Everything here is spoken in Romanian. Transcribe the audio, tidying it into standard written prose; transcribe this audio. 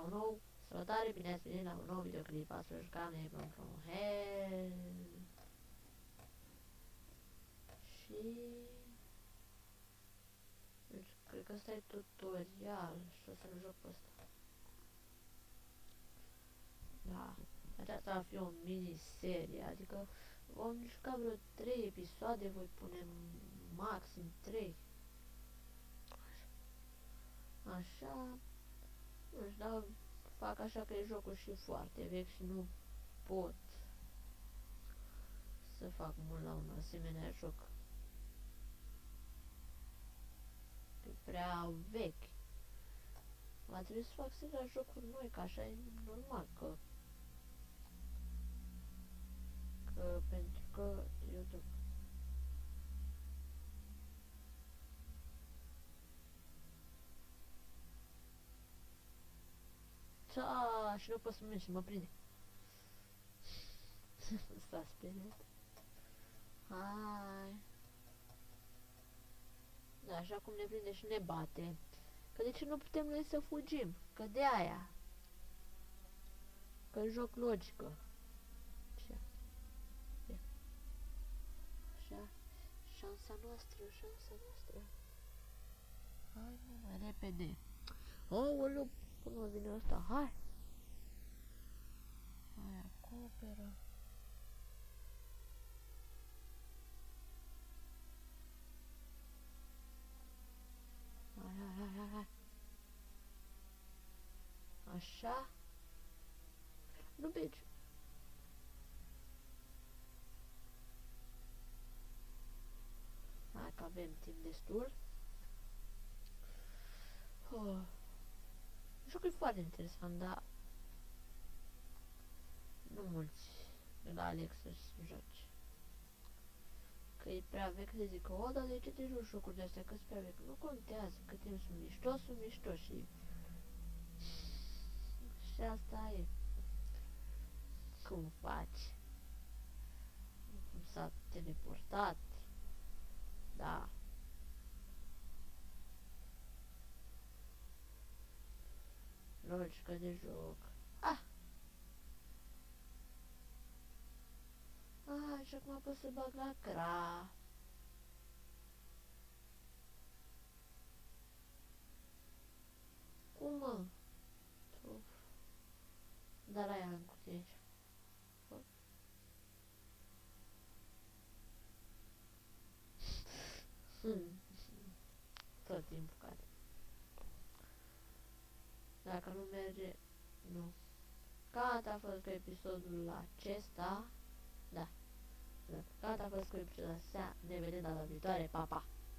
un nou salutare, bine ați venit la un nou videoclip. Astăzi jucam Neighbor from Hell. Și... deci, cred că ăsta e tutorial și o să-l joc pe ăsta. Da, aceasta va fi o miniserie, adică vom juca vreo 3 episoade, voi pune maxim 3. Așa, nu știu, dar fac așa că e jocul și foarte vechi și nu pot să fac mult la un asemenea joc. E prea vechi. Va trebui să fac serios jocuri noi, că așa e normal, că pentru că YouTube. Și nu pot să merg și mă prinde. S-a speriat. Hai. Da, așa cum ne prinde și ne bate. Că de ce nu putem noi să fugim? Că de aia. Că joc logică. Așa. Așa. Șansa noastră, șansa noastră. Hai, mai repede. Aoleu, până vine ăsta, hai. Hai, acoperă. Hai. Așa. Nu mergi. Hai că avem timp destul. Jocul e foarte interesant, dar nu mulți îl aleg să-și joci. Că e prea vechi, le zic că, o, dar de ce te joci jocuri de-astea, că-s prea vechi? Nu contează, cât timp sunt mișto și... și asta e. Cum faci? Cum s-a teleportat? Da. Logică de joc. Și acum pot să bag la cra. Cum, mă? Dar aia în cutie aici. Tot timpul cade. Dacă nu merge, nu. Gata a fost cu episodul acesta. Da. Gata a fost cu episodul acesta. Ne vedem data viitoare. Pa, pa!